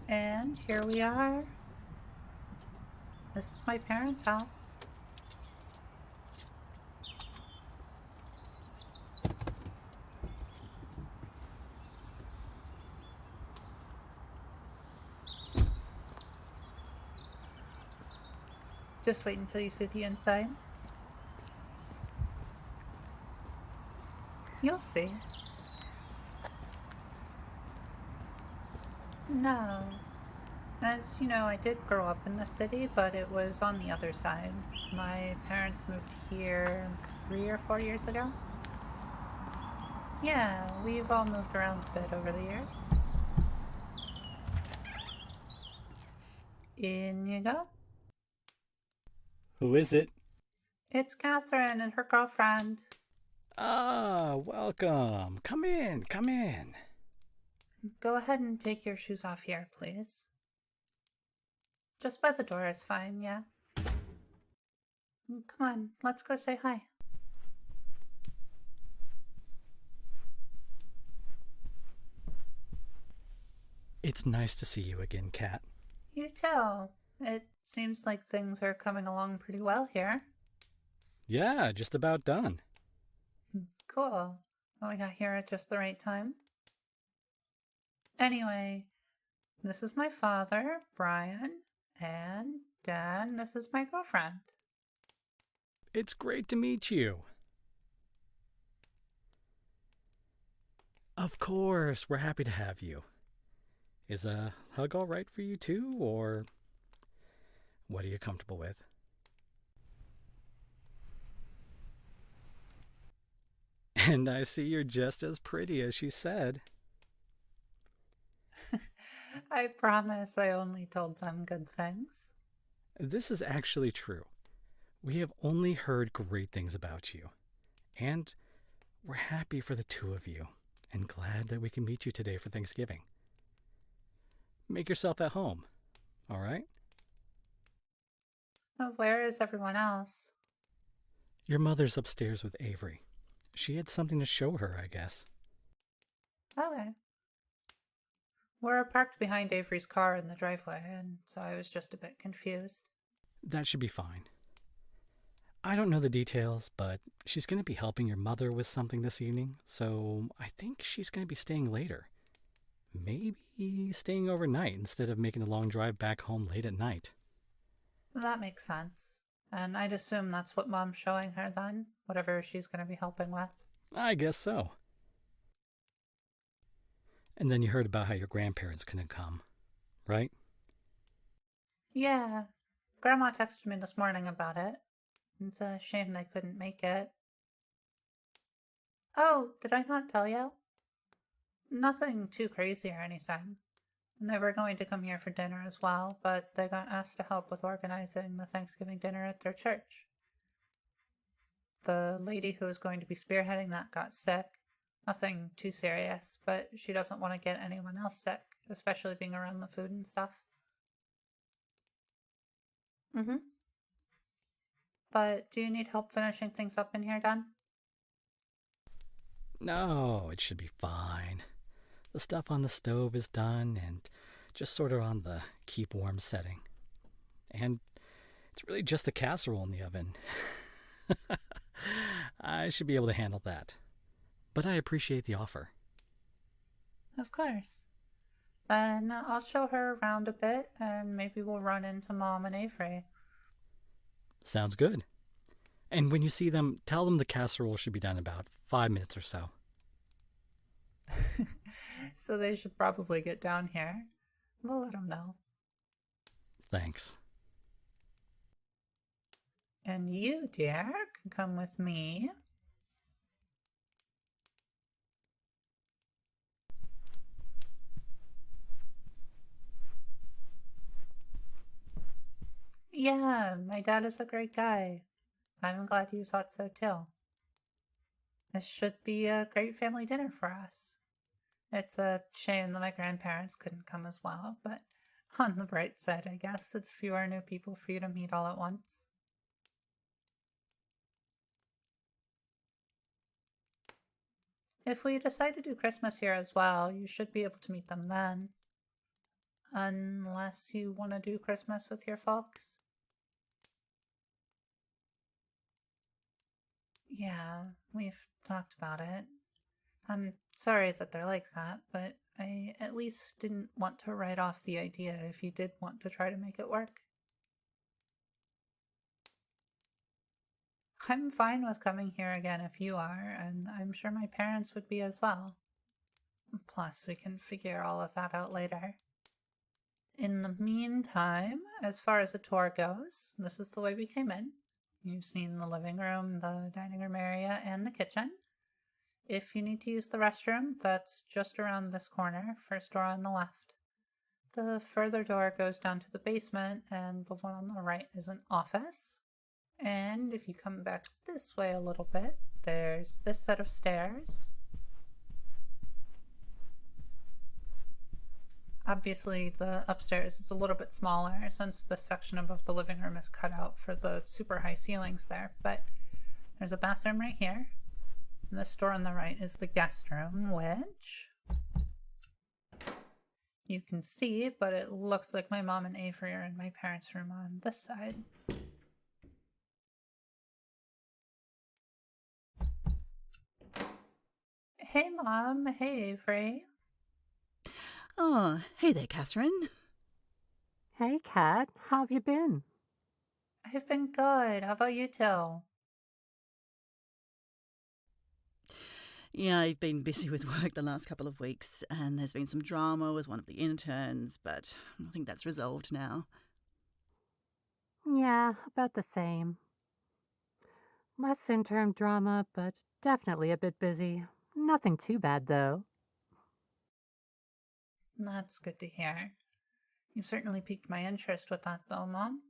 And here we are. This is my parents' house. Just wait until you see the inside. You'll see. No. As you know, I did grow up in the city, but it was on the other side. My parents moved here 3 or 4 years ago. Yeah, we've all moved around a bit over the years. In you go. Who is it? It's Catherine and her girlfriend. Ah, welcome. Come in, come in. Go ahead and take your shoes off here, please. Just by the door is fine, yeah? Come on, let's go say hi. It's nice to see you again, Kat. You too. It seems like things are coming along pretty well here. Yeah, just about done. Cool. Well, we got here at just the right time. Anyway, this is my father, Brian, and Dad, this is my girlfriend. It's great to meet you. Of course, we're happy to have you. Is a hug all right for you too, or what are you comfortable with? And I see you're just as pretty as she said. I promise I only told them good things. This is actually true. We have only heard great things about you. And we're happy for the two of you and glad that we can meet you today for Thanksgiving. Make yourself at home, all right? Where is everyone else? Your mother's upstairs with Avery. She had something to show her, I guess. Okay. We're parked behind Avery's car in the driveway, and so I was just a bit confused. That should be fine. I don't know the details, but she's going to be helping your mother with something this evening, so I think she's going to be staying later. Maybe staying overnight instead of making a long drive back home late at night. That makes sense. And I'd assume that's what Mom's showing her then, whatever she's going to be helping with. I guess so. And then you heard about how your grandparents couldn't come, right? Yeah, Grandma texted me this morning about it. It's a shame they couldn't make it. Oh, did I not tell you? Nothing too crazy or anything. And they were going to come here for dinner as well, but they got asked to help with organizing the Thanksgiving dinner at their church. The lady who was going to be spearheading that got sick. Nothing too serious, but she doesn't want to get anyone else sick, especially being around the food and stuff. Mm-hmm. But do you need help finishing things up in here, Dan? No, it should be fine. The stuff on the stove is done and just sort of on the keep warm setting. And it's really just a casserole in the oven. I should be able to handle that. But I appreciate the offer. Of course. Then I'll show her around a bit, and maybe we'll run into Mom and Avery. Sounds good. And when you see them, tell them the casserole should be done in about 5 minutes or so. So they should probably get down here. We'll let them know. Thanks. And you, dear, can come with me. Yeah, my dad is a great guy. I'm glad you thought so too. This should be a great family dinner for us. It's a shame that my grandparents couldn't come as well, but on the bright side, I guess, it's fewer new people for you to meet all at once. If we decide to do Christmas here as well, you should be able to meet them then. Unless you want to do Christmas with your folks. Yeah, we've talked about it. I'm sorry that they're like that, but I at least didn't want to write off the idea if you did want to try to make it work. I'm fine with coming here again if you are, and I'm sure my parents would be as well. Plus, we can figure all of that out later. In the meantime, as far as the tour goes, this is the way we came in. You've seen the living room, the dining room area, and the kitchen. If you need to use the restroom, that's just around this corner, first door on the left. The further door goes down to the basement, and the one on the right is an office. And if you come back this way a little bit, there's this set of stairs. Obviously, the upstairs is a little bit smaller since the section above the living room is cut out for the super high ceilings there, but there's a bathroom right here. And this door on the right is the guest room, which you can see, but it looks like my mom and Avery are in my parents' room on this side. Hey, Mom. Hey, Avery. Oh, hey there, Catherine. Hey, Kat. How have you been? I've been good. How about you two? Yeah, I've been busy with work the last couple of weeks, and there's been some drama with one of the interns, but I think that's resolved now. Yeah, about the same. Less intern drama, but definitely a bit busy. Nothing too bad, though. That's good to hear. You certainly piqued my interest with that, though, Mom.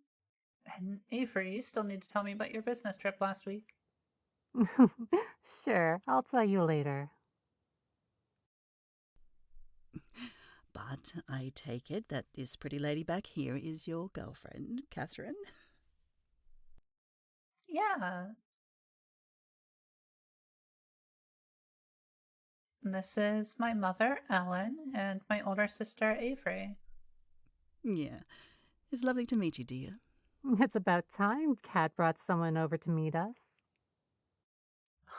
And Avery, you still need to tell me about your business trip last week. Sure, I'll tell you later. But I take it that this pretty lady back here is your girlfriend, Catherine? Yeah. This is my mother, Ellen, and my older sister, Avery. Yeah. It's lovely to meet you, dear. It's about time Kat brought someone over to meet us.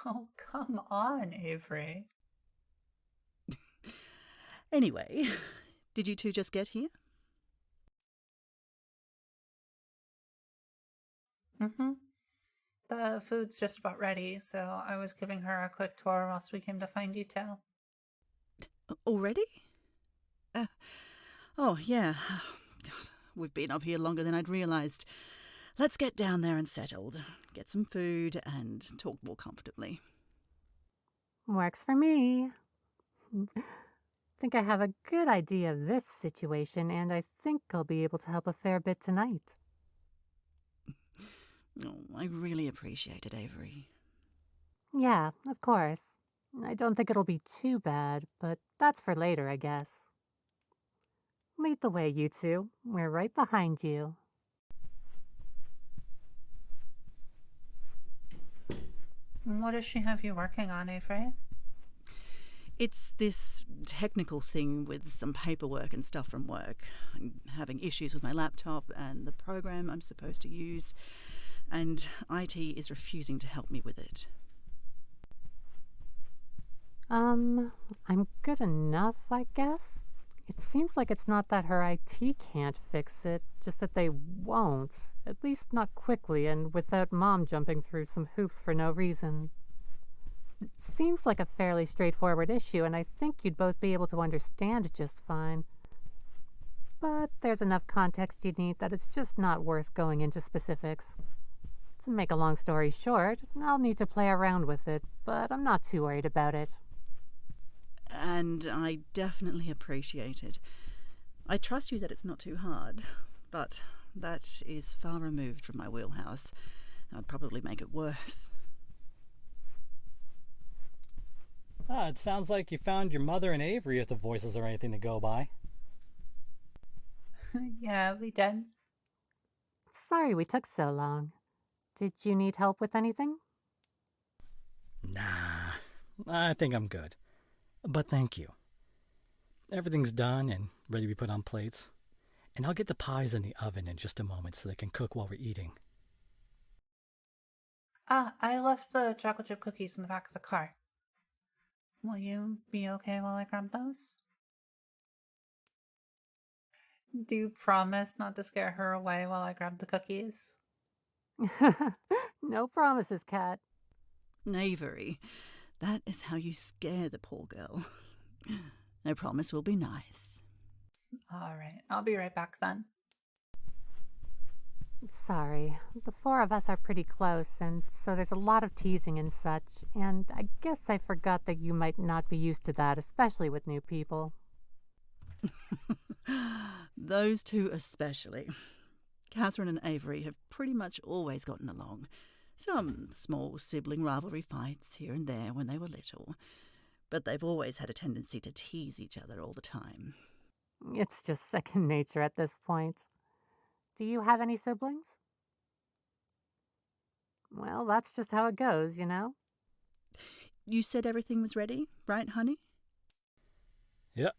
Oh, come on, Avery. Anyway, did you two just get here? Mm-hmm. The food's just about ready, so I was giving her a quick tour whilst we came to find you two. Already? Oh, yeah. God, we've been up here longer than I'd realised. Let's get down there and settled. Get some food and talk more comfortably. Works for me. Think I have a good idea of this situation, and I think I'll be able to help a fair bit tonight. Oh, I really appreciate it, Avery. Yeah, of course. I don't think it'll be too bad, but that's for later, I guess. Lead the way, you two. We're right behind you. What does she have you working on, Avery? It's this technical thing with some paperwork and stuff from work. I'm having issues with my laptop and the program I'm supposed to use, and IT is refusing to help me with it. I'm good enough, I guess. It seems like it's not that her IT can't fix it, just that they won't. At least not quickly and without Mom jumping through some hoops for no reason. It seems like a fairly straightforward issue, and I think you'd both be able to understand it just fine. But there's enough context you need that it's just not worth going into specifics. To make a long story short, I'll need to play around with it, but I'm not too worried about it. And I definitely appreciate it. I trust you that it's not too hard, but that is far removed from my wheelhouse. I'd probably make it worse. It sounds like you found your mother and Avery if the voices are anything to go by. Yeah, we did. Sorry we took so long. Did you need help with anything? Nah, I think I'm good. But thank you. Everything's done and ready to be put on plates. And I'll get the pies in the oven in just a moment so they can cook while we're eating. Ah, I left the chocolate chip cookies in the back of the car. Will you be okay while I grab those? Do you promise not to scare her away while I grab the cookies? No promises, Cat. Knavery. That is how you scare the poor girl. I promise we'll be nice. All right, I'll be right back then. Sorry, the four of us are pretty close, and so there's a lot of teasing and such, and I guess I forgot that you might not be used to that, especially with new people. Those two especially. Catherine and Avery have pretty much always gotten along. Some small sibling rivalry fights here and there when they were little, but they've always had a tendency to tease each other all the time. It's just second nature at this point. Do you have any siblings? Well, that's just how it goes, you know? You said everything was ready, right, honey? Yep.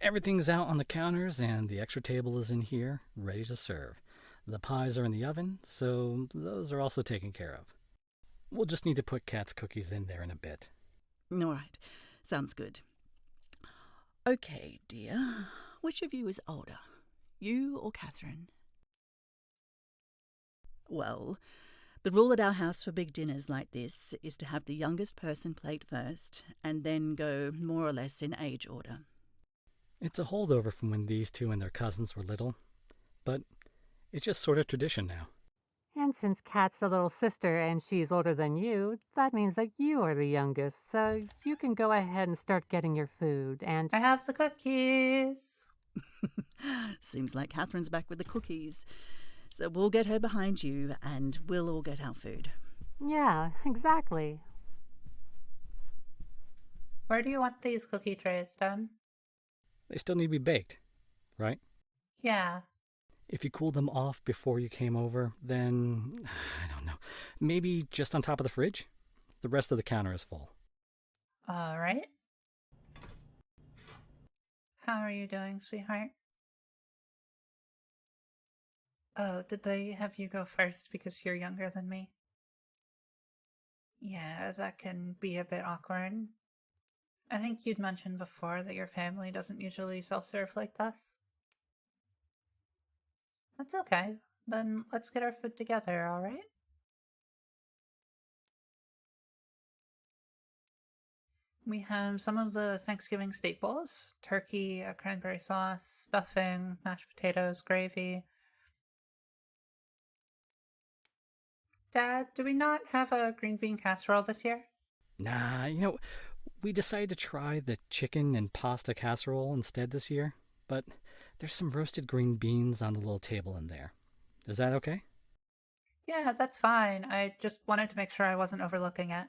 Everything's out on the counters and the extra table is in here, ready to serve. The pies are in the oven, so those are also taken care of. We'll just need to put Kat's cookies in there in a bit. All right. Sounds good. Okay, dear. Which of you is older? You or Catherine? Well, the rule at our house for big dinners like this is to have the youngest person plate first and then go more or less in age order. It's a holdover from when these two and their cousins were little, but it's just sort of tradition now. And since Kat's the little sister and she's older than you, that means that you are the youngest, so you can go ahead and start getting your food, and... I have the cookies. Seems like Catherine's back with the cookies. So we'll get her behind you and we'll all get our food. Yeah, exactly. Where do you want these cookie trays done? They still need to be baked, right? Yeah. If you cooled them off before you came over, then, I don't know, maybe just on top of the fridge? The rest of the counter is full. All right. How are you doing, sweetheart? Oh, did they have you go first because you're younger than me? Yeah, that can be a bit awkward. I think you'd mentioned before that your family doesn't usually self-serve like this. That's okay. Then let's get our food together, alright? We have some of the Thanksgiving staples: turkey, a cranberry sauce, stuffing, mashed potatoes, gravy. Dad, do we not have a green bean casserole this year? Nah, we decided to try the chicken and pasta casserole instead this year, but there's some roasted green beans on the little table in there. Is that okay? Yeah, that's fine. I just wanted to make sure I wasn't overlooking it.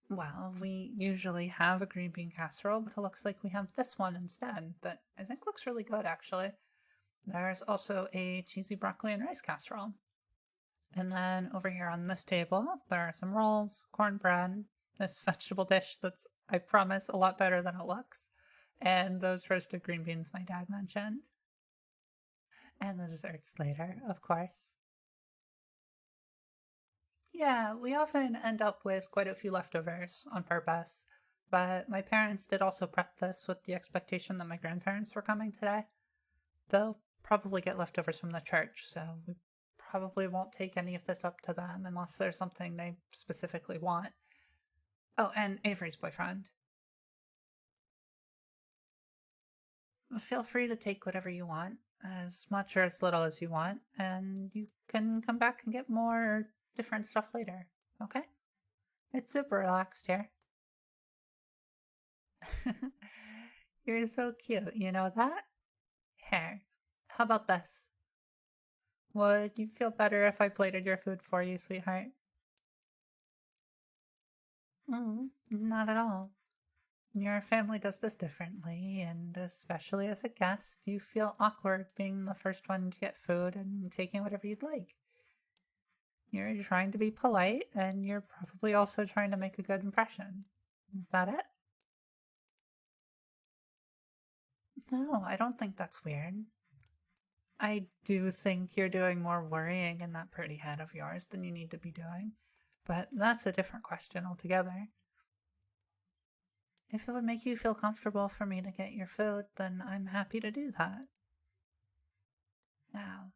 Well, we usually have a green bean casserole, but it looks like we have this one instead that I think looks really good, actually. There's also a cheesy broccoli and rice casserole. And then over here on this table, there are some rolls, cornbread, this vegetable dish that's, I promise, a lot better than it looks, and those roasted green beans my dad mentioned. And the desserts later, of course. Yeah, we often end up with quite a few leftovers on purpose, but my parents did also prep this with the expectation that my grandparents were coming today. They'll probably get leftovers from the church, so we probably won't take any of this up to them unless there's something they specifically want. Oh, and Avery's boyfriend. Feel free to take whatever you want, as much or as little as you want, and you can come back and get more or different stuff later, okay? It's super relaxed here. You're so cute, you know that? Here, how about this? Would you feel better if I plated your food for you, sweetheart? Not at all. Your family does this differently, and especially as a guest, you feel awkward being the first one to get food and taking whatever you'd like. You're trying to be polite, and you're probably also trying to make a good impression. Is that it? No, I don't think that's weird. I do think you're doing more worrying in that pretty head of yours than you need to be doing, but that's a different question altogether. If it would make you feel comfortable for me to get your food, then I'm happy to do that. Now,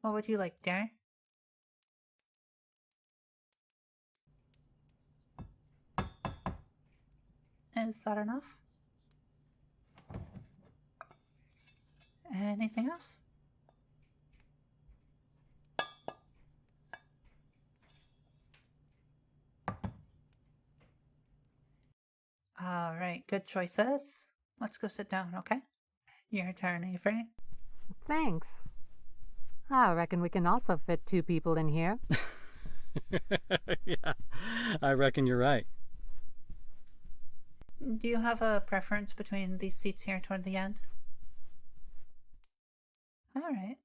what would you like, dear? Is that enough? Anything else? All right, good choices. Let's go sit down, okay? Your turn, Avery. Thanks. I reckon we can also fit 2 people in here. Yeah, I reckon you're right. Do you have a preference between these seats here toward the end? All right.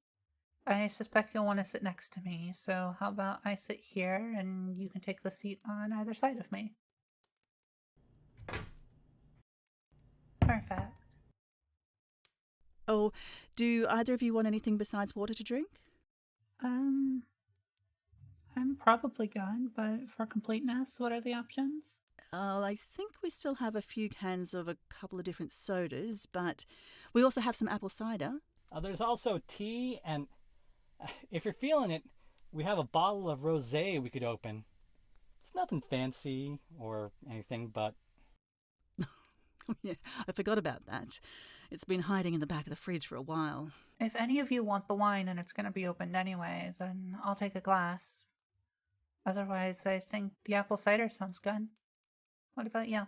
I suspect you'll want to sit next to me, so how about I sit here and you can take the seat on either side of me? Perfect. Oh, do either of you want anything besides water to drink? I'm probably good, but for completeness, what are the options? I think we still have a few cans of a couple of different sodas, but we also have some apple cider. There's also tea, and if you're feeling it, we have a bottle of rosé we could open. It's nothing fancy or anything, but... Oh, yeah, I forgot about that. It's been hiding in the back of the fridge for a while. If any of you want the wine and it's going to be opened anyway, then I'll take a glass. Otherwise, I think the apple cider sounds good. What about you?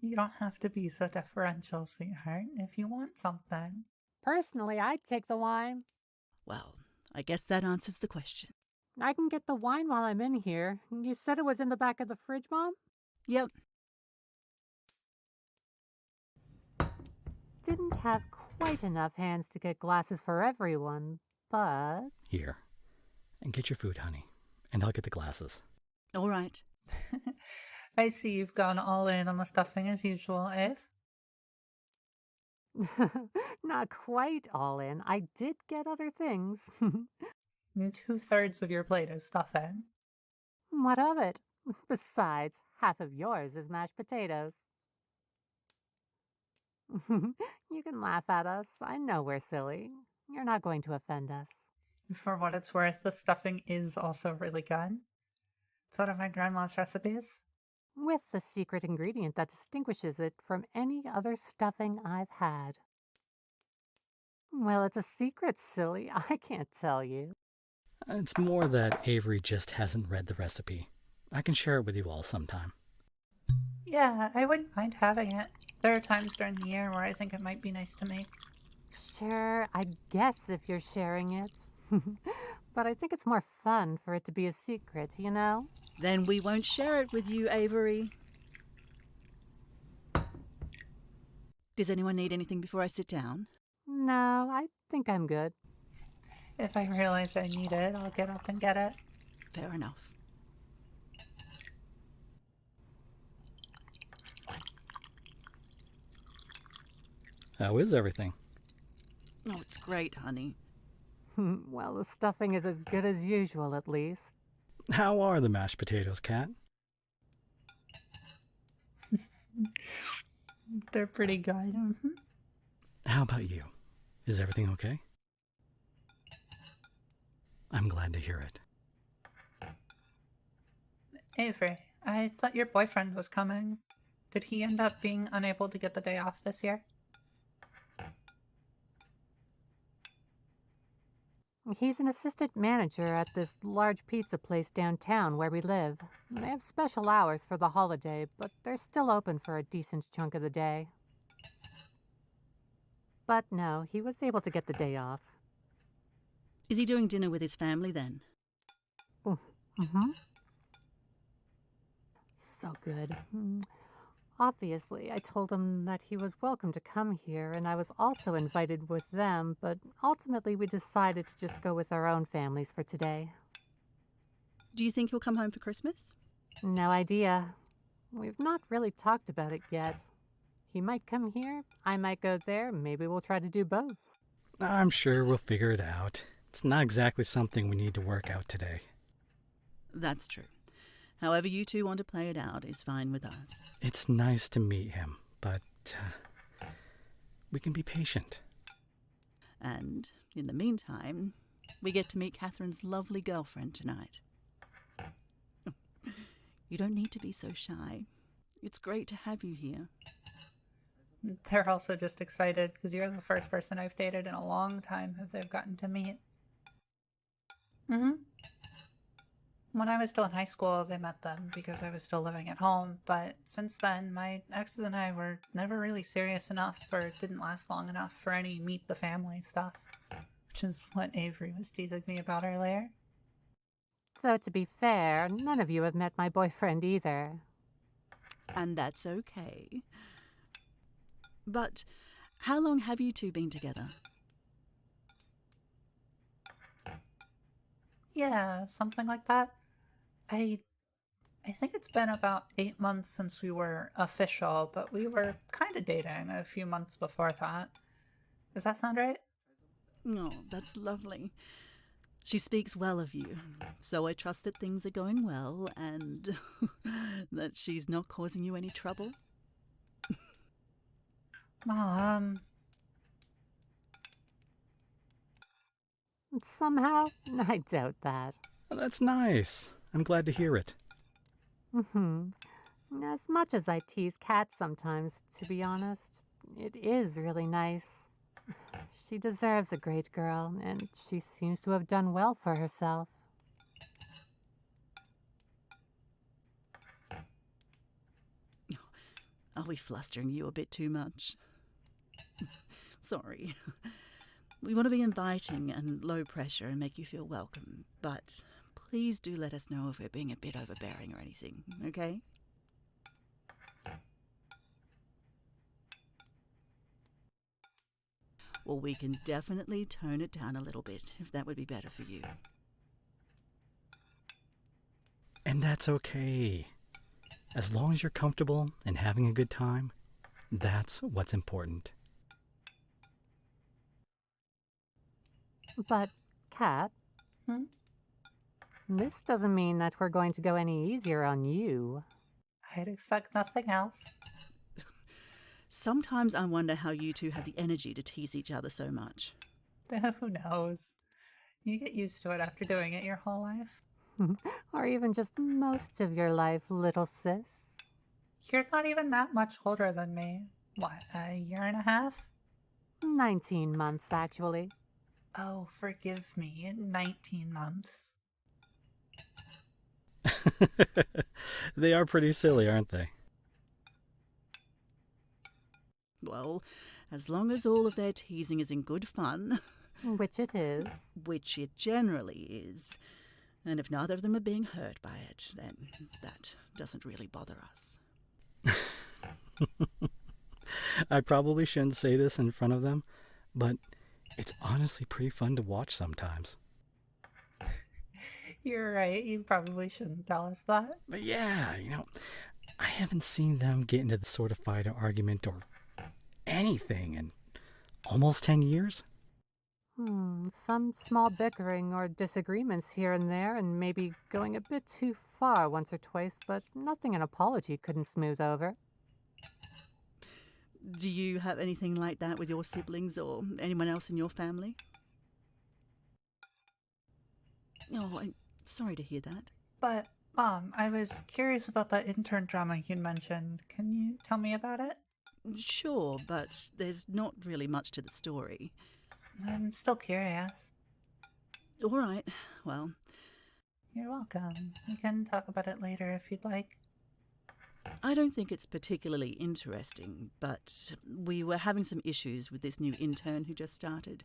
You don't have to be so deferential, sweetheart, if you want something. Personally, I'd take the wine. Well, I guess that answers the question. I can get the wine while I'm in here. You said it was in the back of the fridge, Mom? Yep. Didn't have quite enough hands to get glasses for everyone, but... Here. And get your food, honey. And I'll get the glasses. All right. I see you've gone all in on the stuffing as usual, Eve. Not quite all in. I did get other things. 2/3 of your plate is stuffing. What of it? Besides, half of yours is mashed potatoes. You can laugh at us. I know we're silly. You're not going to offend us. For what it's worth, the stuffing is also really good. It's one of my grandma's recipes. With the secret ingredient that distinguishes it from any other stuffing I've had. Well, it's a secret, silly. I can't tell you. It's more that Avery just hasn't read the recipe. I can share it with you all sometime. Yeah, I wouldn't mind having it. There are times during the year where I think it might be nice to make. Sure, I guess if you're sharing it. But I think it's more fun for it to be a secret, you know? Then we won't share it with you, Avery. Does anyone need anything before I sit down? No, I think I'm good. If I realize I need it, I'll get up and get it. Fair enough. How is everything? Oh, it's great, honey. Well, the stuffing is as good as usual, at least. How are the mashed potatoes, Kat? They're pretty good. Mm-hmm. How about you? Is everything okay? I'm glad to hear it. Avery, I thought your boyfriend was coming. Did he end up being unable to get the day off this year? He's an assistant manager at this large pizza place downtown where we live. They have special hours for the holiday, but they're still open for a decent chunk of the day. But no, he was able to get the day off. Is he doing dinner with his family then? Mm-hmm. So good. Obviously, I told him that he was welcome to come here, and I was also invited with them, but ultimately we decided to just go with our own families for today. Do you think he'll come home for Christmas? No idea. We've not really talked about it yet. He might come here, I might go there, maybe we'll try to do both. I'm sure we'll figure it out. It's not exactly something we need to work out today. That's true. However you two want to play it out is fine with us. It's nice to meet him, but we can be patient. And in the meantime, we get to meet Catherine's lovely girlfriend tonight. You don't need to be so shy. It's great to have you here. They're also just excited because you're the first person I've dated in a long time that they've gotten to meet. When I was still in high school, they met them because I was still living at home, but since then, my exes and I were never really serious enough or didn't last long enough for any meet the family stuff, which is what Avery was teasing me about earlier. Though to be fair, none of you have met my boyfriend either. And that's okay. But how long have you two been together? Yeah, something like that. I think it's been about 8 months since we were official, but we were kind of dating a few months before that. Does that sound right? Oh, that's lovely. She speaks well of you, so I trust that things are going well and that she's not causing you any trouble. Well, Somehow, I doubt that. Well, that's nice. I'm glad to hear it. As much as I tease Kat sometimes, to be honest, it is really nice. She deserves a great girl, and she seems to have done well for herself. Are we flustering you a bit too much? Sorry. We want to be inviting and low pressure and make you feel welcome, but please do let us know if we're being a bit overbearing or anything, okay? Well, we can definitely tone it down a little bit, if that would be better for you. And that's okay. As long as you're comfortable and having a good time, that's what's important. But, Kat, this doesn't mean that we're going to go any easier on you. I'd expect nothing else. Sometimes I wonder how you two have the energy to tease each other so much. Who knows? You get used to it after doing it your whole life. Or even just most of your life, little sis. You're not even that much older than me. What, a year and a half? 19 months, actually. Oh, forgive me, 19 months. They are pretty silly, aren't they? Well, as long as all of their teasing is in good fun, Which it is. which it generally is, and if neither of them are being hurt by it, then that doesn't really bother us. I probably shouldn't say this in front of them, but it's honestly pretty fun to watch sometimes. You're right, you probably shouldn't tell us that. But yeah, I haven't seen them get into the sort of fight or argument or anything in almost 10 years. Some small bickering or disagreements here and there, and maybe going a bit too far once or twice, but nothing an apology couldn't smooth over. Do you have anything like that with your siblings or anyone else in your family? Oh, I'm sorry to hear that. But, I was curious about that intern drama you mentioned. Can you tell me about it? Sure, but there's not really much to the story. I'm still curious. All right, well. You're welcome. We can talk about it later if you'd like. I don't think it's particularly interesting, but we were having some issues with this new intern who just started.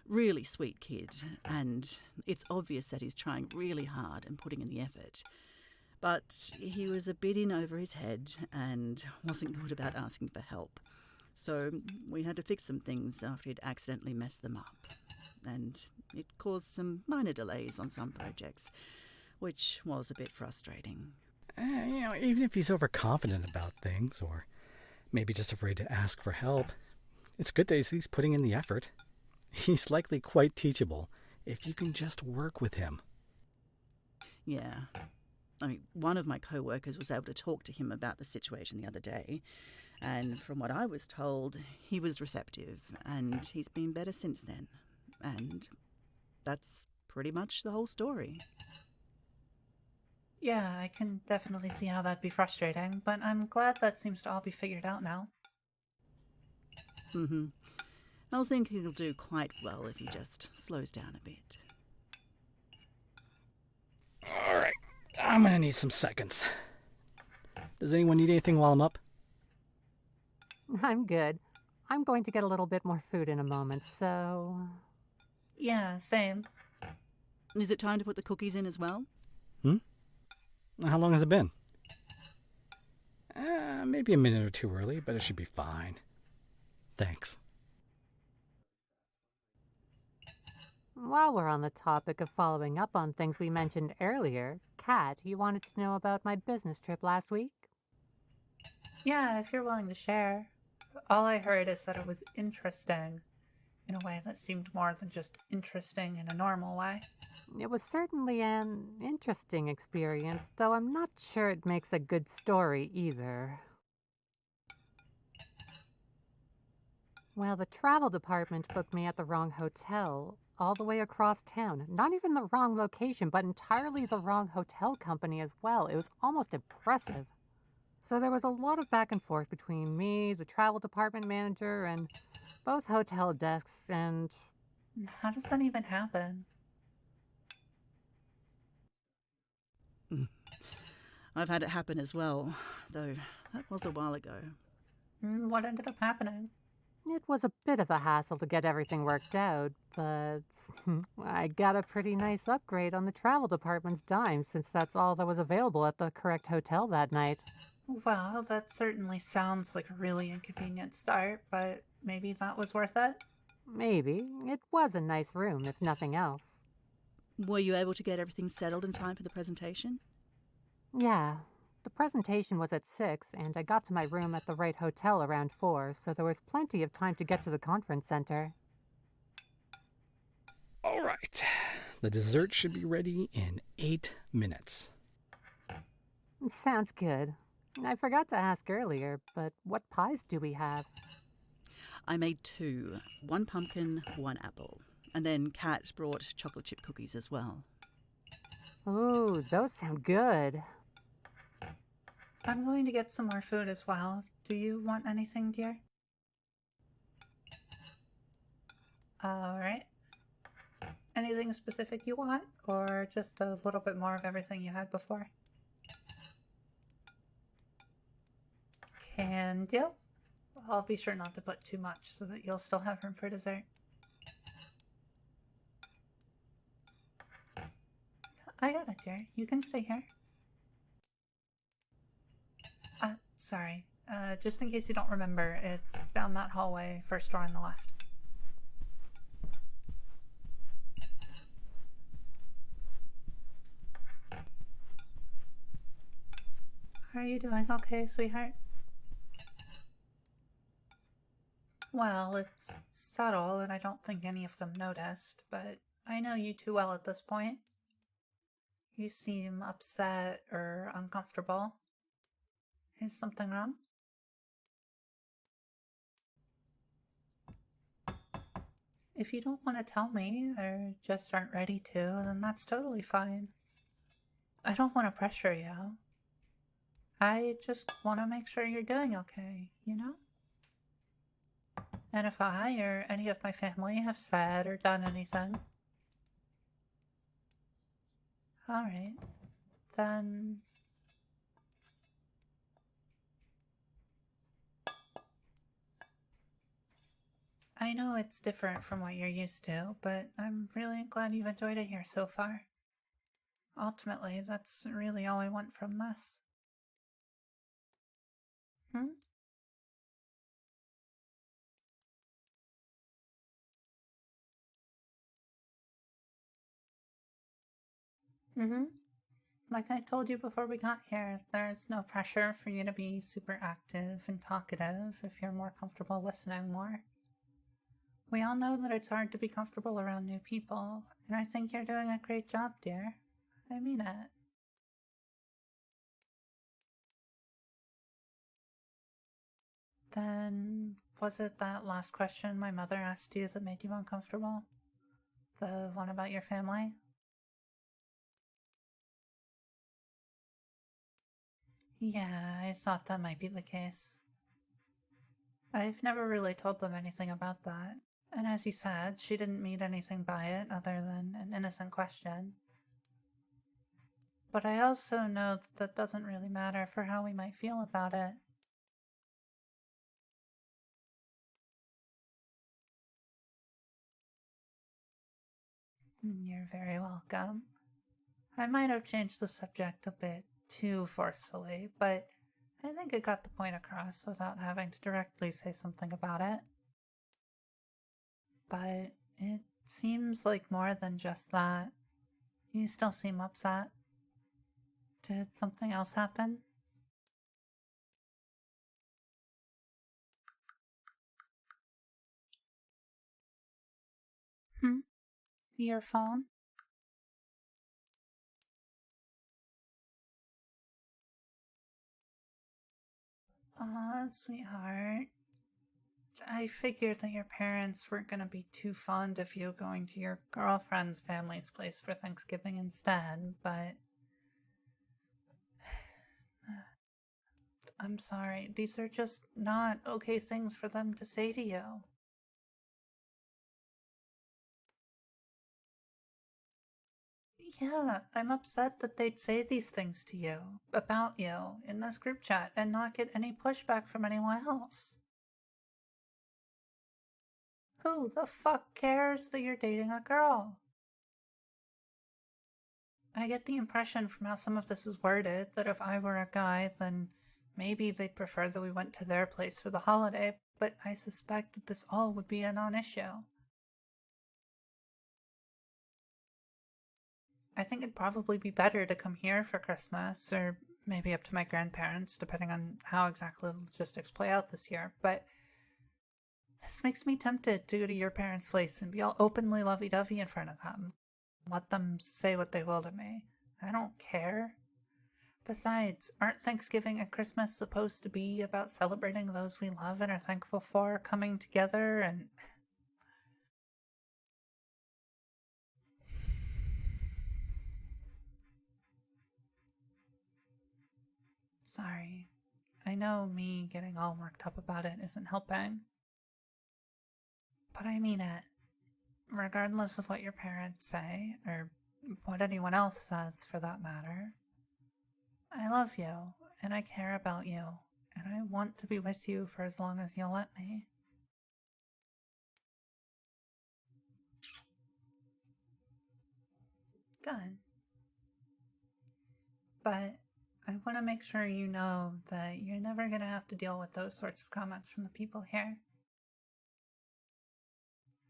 Really sweet kid, and it's obvious that he's trying really hard and putting in the effort. But he was a bit in over his head and wasn't good about asking for help. So we had to fix some things after he'd accidentally messed them up. And it caused some minor delays on some projects, which was a bit frustrating. Even if he's overconfident about things or Maybe just afraid to ask for help. It's good that he's putting in the effort. He's likely quite teachable if you can just work with him. Yeah. I mean, one of my co-workers was able to talk to him about the situation the other day, and from what I was told, he was receptive, and he's been better since then. And that's pretty much the whole story. Yeah, I can definitely see how that'd be frustrating, but I'm glad that seems to all be figured out now. Mm-hmm. I think he'll do quite well if he just slows down a bit. All right, I'm gonna need some seconds. Does anyone need anything while I'm up? I'm good. I'm going to get a little bit more food in a moment, so... Yeah, same. Is it time to put the cookies in as well? How long has it been? Maybe a minute or two early, but it should be fine. Thanks. While we're on the topic of following up on things we mentioned earlier, Kat, you wanted to know about my business trip last week? Yeah, if you're willing to share. All I heard is that it was interesting, in a way that seemed more than just interesting in a normal way. It was certainly an interesting experience, though I'm not sure it makes a good story either. Well, the travel department booked me at the wrong hotel, all the way across town. Not even the wrong location, but entirely the wrong hotel company as well. It was almost impressive. So there was a lot of back and forth between me, the travel department manager, and both hotel desks, and... How does that even happen? I've had it happen as well, though that was a while ago. What ended up happening? It was a bit of a hassle to get everything worked out, but I got a pretty nice upgrade on the travel department's dime since that's all that was available at the correct hotel that night. Well, that certainly sounds like a really inconvenient start, but maybe that was worth it? Maybe. It was a nice room, if nothing else. Were you able to get everything settled in time for the presentation? Yeah. The presentation was at 6, and I got to my room at the right hotel around 4, so there was plenty of time to get to the conference center. All right. The dessert should be ready in 8 minutes. Sounds good. I forgot to ask earlier, but what pies do we have? I made 2. 1 pumpkin, 1 apple. And then Kat brought chocolate chip cookies as well. Ooh, those sound good. I'm going to get some more food as well. Do you want anything, dear? Alright. Anything specific you want, or just a little bit more of everything you had before? Can do. I'll be sure not to put too much so that you'll still have room for dessert. I got it, dear. You can stay here. Sorry. Just in case you don't remember, it's down that hallway, first door on the left. Are you doing okay, sweetheart? Well, it's subtle, and I don't think any of them noticed, but I know you too well at this point. You seem upset or uncomfortable. Is something wrong? If you don't want to tell me, or just aren't ready to, then that's totally fine. I don't want to pressure you. I just want to make sure you're doing okay, you know? And if I or any of my family have said or done anything, alright, then... I know it's different from what you're used to, but I'm really glad you've enjoyed it here so far. Ultimately, that's really all I want from this. Hmm? Mm-hmm. Like I told you before we got here, there's no pressure for you to be super active and talkative if you're more comfortable listening more. We all know that it's hard to be comfortable around new people, and I think you're doing a great job, dear. I mean it. Then, was it that last question my mother asked you that made you uncomfortable? The one about your family? Yeah, I thought that might be the case. I've never really told them anything about that. And as you said, she didn't mean anything by it other than an innocent question. But I also know that doesn't really matter for how we might feel about it. You're very welcome. I might have changed the subject a bit too forcefully, but I think it got the point across without having to directly say something about it. But it seems like more than just that. You still seem upset. Did something else happen? Hmm? Your phone? Aw, sweetheart. I figured that your parents weren't gonna be too fond of you going to your girlfriend's family's place for Thanksgiving instead, but I'm sorry. These are just not okay things for them to say to you. Yeah, I'm upset that they'd say these things to you, about you, in this group chat and not get any pushback from anyone else. Who the fuck cares that you're dating a girl? I get the impression from how some of this is worded that if I were a guy, then maybe they'd prefer that we went to their place for the holiday, but I suspect that this all would be a non-issue. I think it'd probably be better to come here for Christmas, or maybe up to my grandparents, depending on how exactly the logistics play out this year, but this makes me tempted to go to your parents' place and be all openly lovey-dovey in front of them. Let them say what they will to me. I don't care. Besides, aren't Thanksgiving and Christmas supposed to be about celebrating those we love and are thankful for coming together and... Sorry. I know me getting all worked up about it isn't helping. But I mean it. Regardless of what your parents say, or what anyone else says for that matter, I love you, and I care about you, and I want to be with you for as long as you'll let me. Good. But I want to make sure you know that you're never going to have to deal with those sorts of comments from the people here.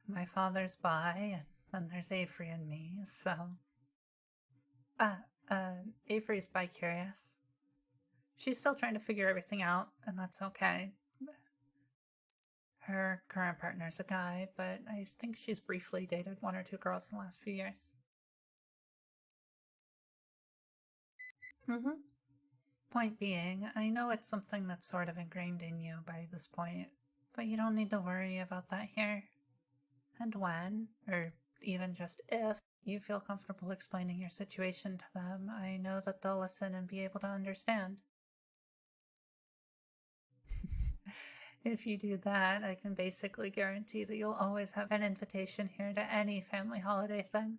My father's bi, and then there's Avery and me, so... Uh, Avery's bi-curious. She's still trying to figure everything out, and that's okay. Her current partner's a guy, but I think she's briefly dated one or two girls in the last few years. Mm-hmm. Point being, I know it's something that's sort of ingrained in you by this point, but you don't need to worry about that here. And when, or even just if, you feel comfortable explaining your situation to them, I know that they'll listen and be able to understand. If you do that, I can basically guarantee that you'll always have an invitation here to any family holiday thing.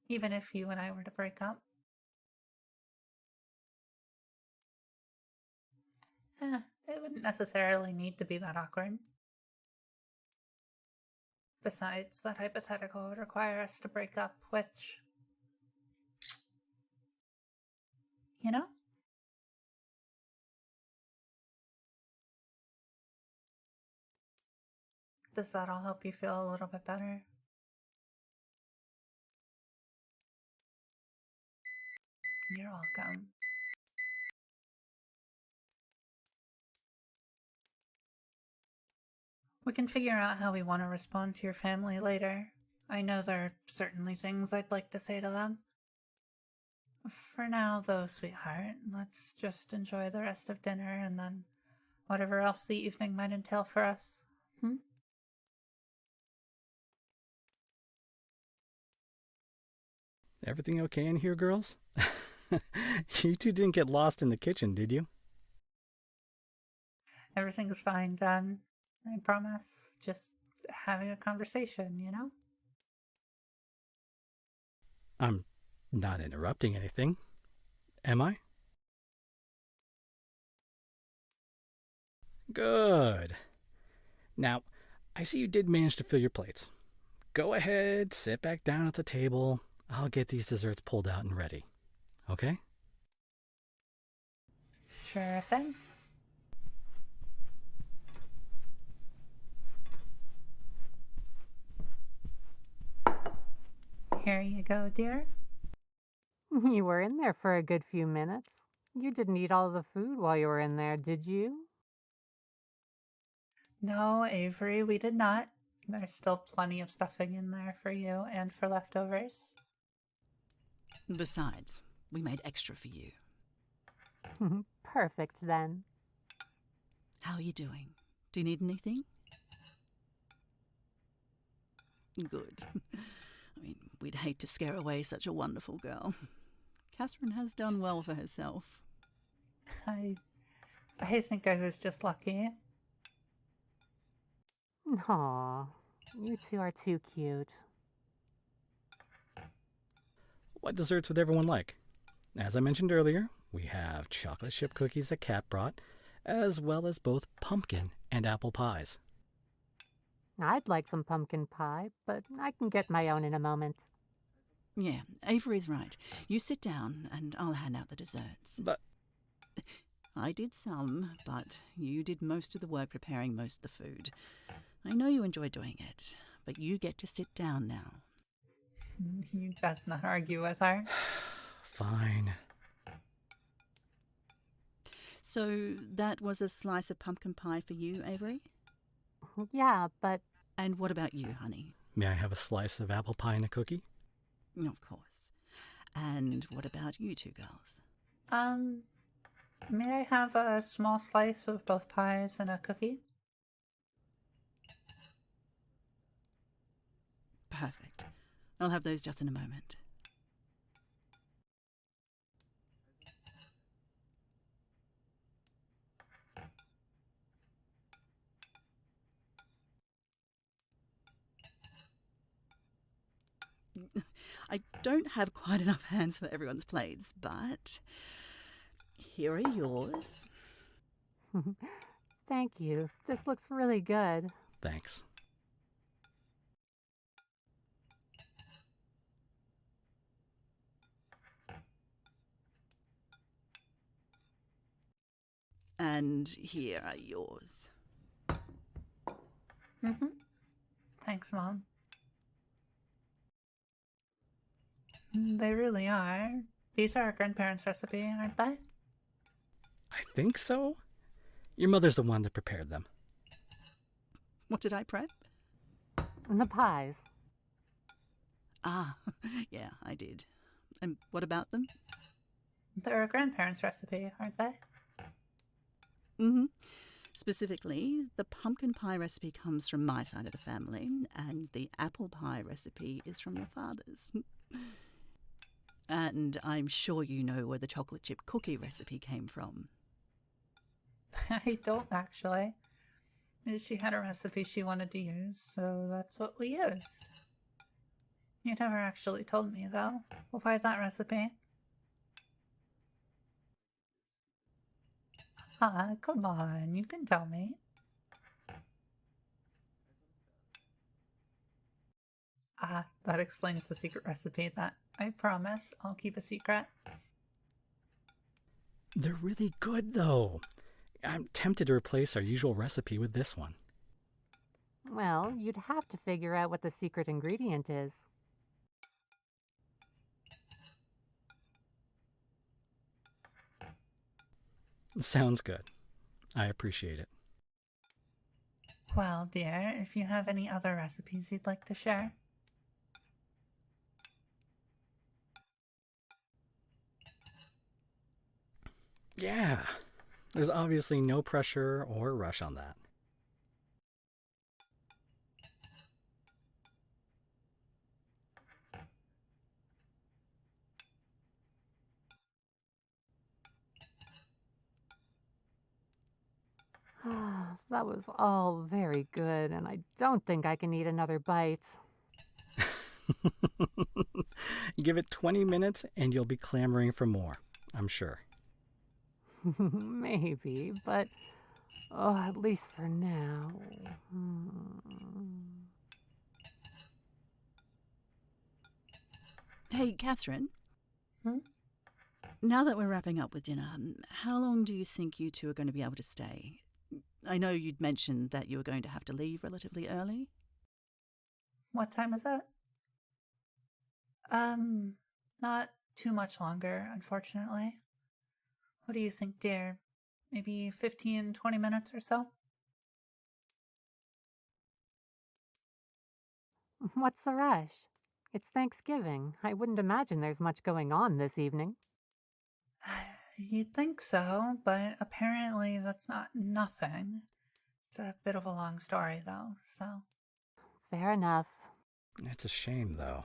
Even if you and I were to break up. It wouldn't necessarily need to be that awkward. Besides, that hypothetical would require us to break up, which... You know? Does that all help you feel a little bit better? You're welcome. We can figure out how we want to respond to your family later. I know there are certainly things I'd like to say to them. For now, though, sweetheart, let's just enjoy the rest of dinner and then whatever else the evening might entail for us. Everything okay in here, girls? You two didn't get lost in the kitchen, did you? Everything's fine, Dad. I promise. Just having a conversation, you know? I'm not interrupting anything, am I? Good. Now, I see you did manage to fill your plates. Go ahead, sit back down at the table. I'll get these desserts pulled out and ready. Okay? Sure thing. Here you go, dear. You were in there for a good few minutes. You didn't eat all the food while you were in there, did you? No, Avery, we did not. There's still plenty of stuffing in there for you and for leftovers. Besides, we made extra for you. Perfect, then. How are you doing? Do you need anything? Good. I mean, we'd hate to scare away such a wonderful girl. Catherine has done well for herself. I think I was just lucky. Aw, you two are too cute. What desserts would everyone like? As I mentioned earlier, we have chocolate chip cookies that Kat brought, as well as both pumpkin and apple pies. I'd like some pumpkin pie, but I can get my own in a moment. Yeah, Avery's right. You sit down and I'll hand out the desserts. But I did some, but you did most of the work preparing most of the food. I know you enjoy doing it, but you get to sit down now. You best not argue with her. fine. So that was a slice of pumpkin pie for you, Avery? Yeah, but And what about you, honey? May I have a slice of apple pie and a cookie? Of course. And what about you two girls? May I have a small slice of both pies and a cookie? Perfect. I'll have those just in a moment. I don't have quite enough hands for everyone's plates, but here are yours. thank you. This looks really good. Thanks. And here are yours. Thanks, Mom. They really are. These are our grandparents' recipe, aren't they? I think so. Your mother's the one that prepared them. What did I prep? The pies. Ah, yeah, I did. And what about them? They're a grandparents' recipe, aren't they? Mm-hmm. Specifically, the pumpkin pie recipe comes from my side of the family, and the apple pie recipe is from your father's. And I'm sure you know where the chocolate chip cookie recipe came from. I don't, actually. She had a recipe she wanted to use, so that's what we used. You never actually told me, though. Why that recipe? Come on, you can tell me. That explains the secret recipe that I promise I'll keep a secret. They're really good, though. I'm tempted to replace our usual recipe with this one. Well, you'd have to figure out what the secret ingredient is. Sounds good. I appreciate it. Well, dear, if you have any other recipes you'd like to share. Yeah, there's obviously no pressure or rush on that. That was all very good, and I don't think I can eat another bite. Give it 20 minutes and you'll be clamoring for more, I'm sure. Maybe, but at least for now. Hey, Catherine. Hmm? Now that we're wrapping up with dinner, how long do you think you two are going to be able to stay? I know you'd mentioned that you were going to have to leave relatively early. What time is it? Not too much longer, unfortunately. What do you think, dear? Maybe 15, 20 minutes or so? What's the rush? It's Thanksgiving. I wouldn't imagine there's much going on this evening. You'd think so, but apparently that's not nothing. It's a bit of a long story, though, so. Fair enough. It's a shame, though.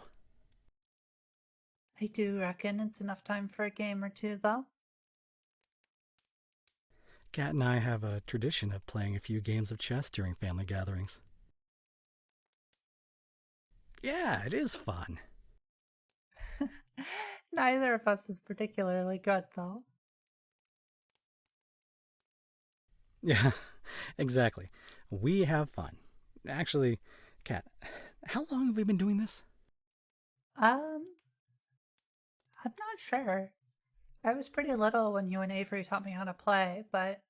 I do reckon it's enough time for a game or two, though. Kat and I have a tradition of playing a few games of chess during family gatherings. Yeah, it is fun. Neither of us is particularly good, though. Yeah, exactly. We have fun. Actually, Kat, how long have we been doing this? I'm not sure. I was pretty little when you and Avery taught me how to play, but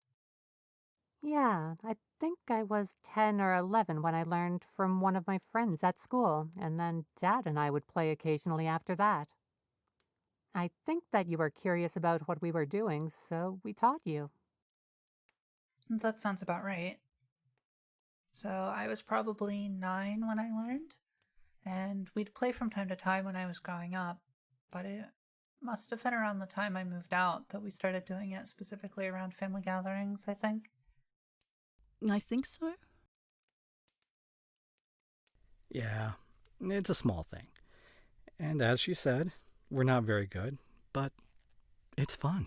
Yeah, I think I was 10 or 11 when I learned from one of my friends at school, and then Dad and I would play occasionally after that. I think that you were curious about what we were doing, so we taught you. that sounds about right. So I was probably 9 when I learned, and we'd play from time to time when I was growing up, but it must have been around the time I moved out that we started doing it specifically around family gatherings, I think. I think so. Yeah, it's a small thing. And as she said, we're not very good, but it's fun.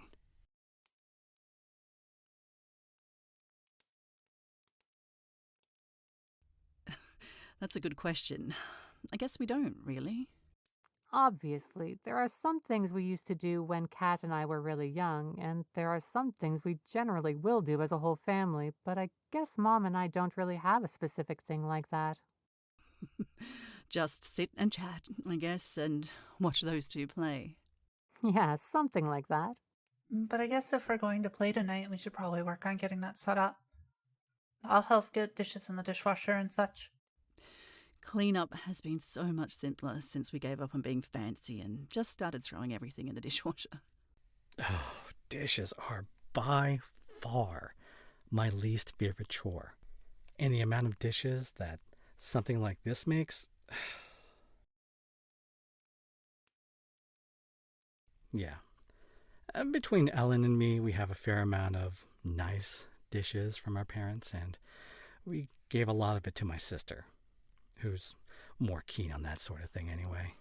That's a good question. I guess we don't, really. Obviously, there are some things we used to do when Kat and I were really young, and there are some things we generally will do as a whole family, but I guess Mom and I don't really have a specific thing like that. Just sit and chat, I guess, and watch those two play. Yeah, something like that. But I guess if we're going to play tonight, we should probably work on getting that set up. I'll help get dishes in the dishwasher and such. Cleanup has been so much simpler since we gave up on being fancy and just started throwing everything in the dishwasher. Oh, dishes are by far my least favorite chore. And the amount of dishes that something like this makes. Yeah. Between Ellen and me, we have a fair amount of nice dishes from our parents, and we gave a lot of it to my sister, who's more keen on that sort of thing anyway,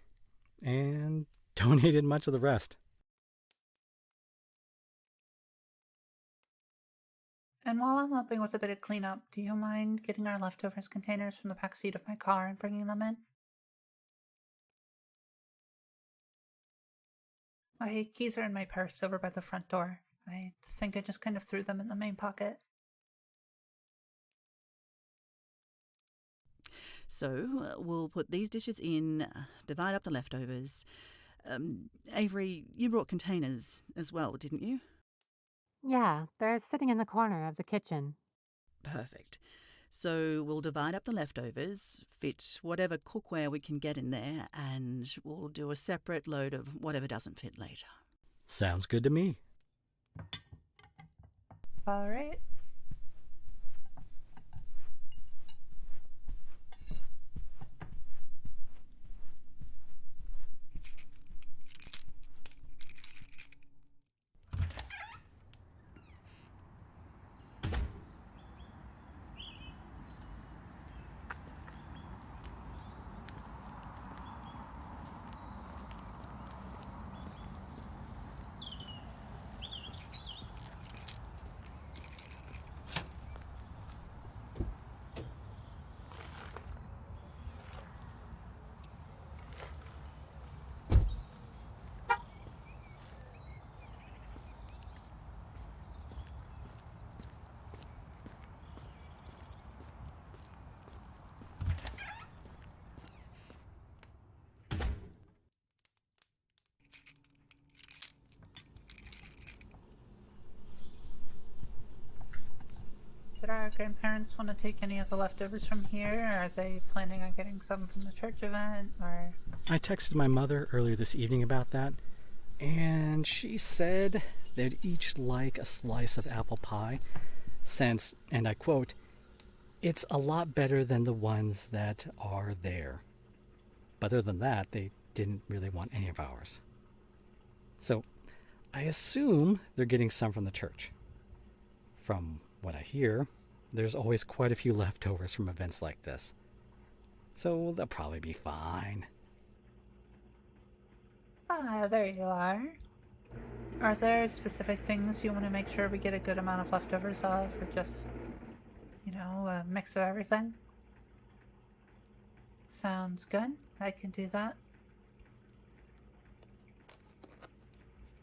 and donated much of the rest. And while I'm helping with a bit of cleanup, do you mind getting our leftovers containers from the back seat of my car and bringing them in? My keys are in my purse over by the front door. I think I just kind of threw them in the main pocket. So we'll put these dishes in, divide up the leftovers. Avery, you brought containers as well, didn't you? Yeah, they're sitting in the corner of the kitchen. Perfect. So we'll divide up the leftovers, fit whatever cookware we can get in there, and we'll do a separate load of whatever doesn't fit later. Sounds good to me. All right. Did our grandparents want to take any of the leftovers from here? Or are they planning on getting some from the church event? Or I texted my mother earlier this evening about that, and she said they'd each like a slice of apple pie, since, and I quote, it's a lot better than the ones that are there. But other than that, they didn't really want any of ours. So I assume they're getting some from the church. From what I hear, there's always quite a few leftovers from events like this. So they'll probably be fine. ah, there you are. Are there specific things you want to make sure we get a good amount of leftovers of, or just, a mix of everything? Sounds good. I can do that.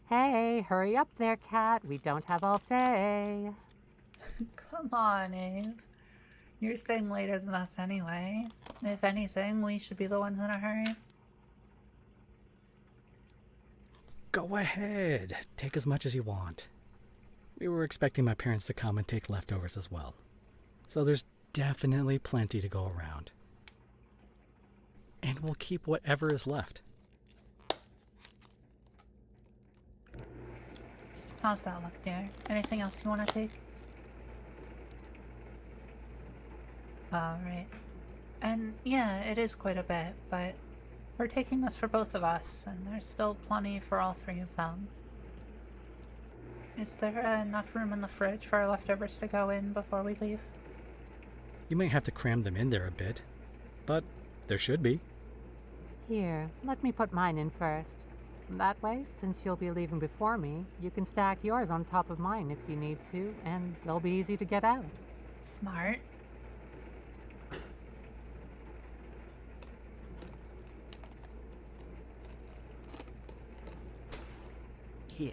Hey, hurry up there, Cat. We don't have all day. Come on, Eve. You're staying later than us anyway. If anything, we should be the ones in a hurry. Go ahead. Take as much as you want. We were expecting my parents to come and take leftovers as well. So there's definitely plenty to go around. And we'll keep whatever is left. How's that look, dear? Anything else you want to take? Alright. And yeah, it is quite a bit, but we're taking this for both of us, and there's still plenty for all three of them. Is there enough room in the fridge for our leftovers to go in before we leave? You may have to cram them in there a bit, but there should be. Here, let me put mine in first. That way, since you'll be leaving before me, you can stack yours on top of mine if you need to, and they'll be easy to get out. Smart. Here,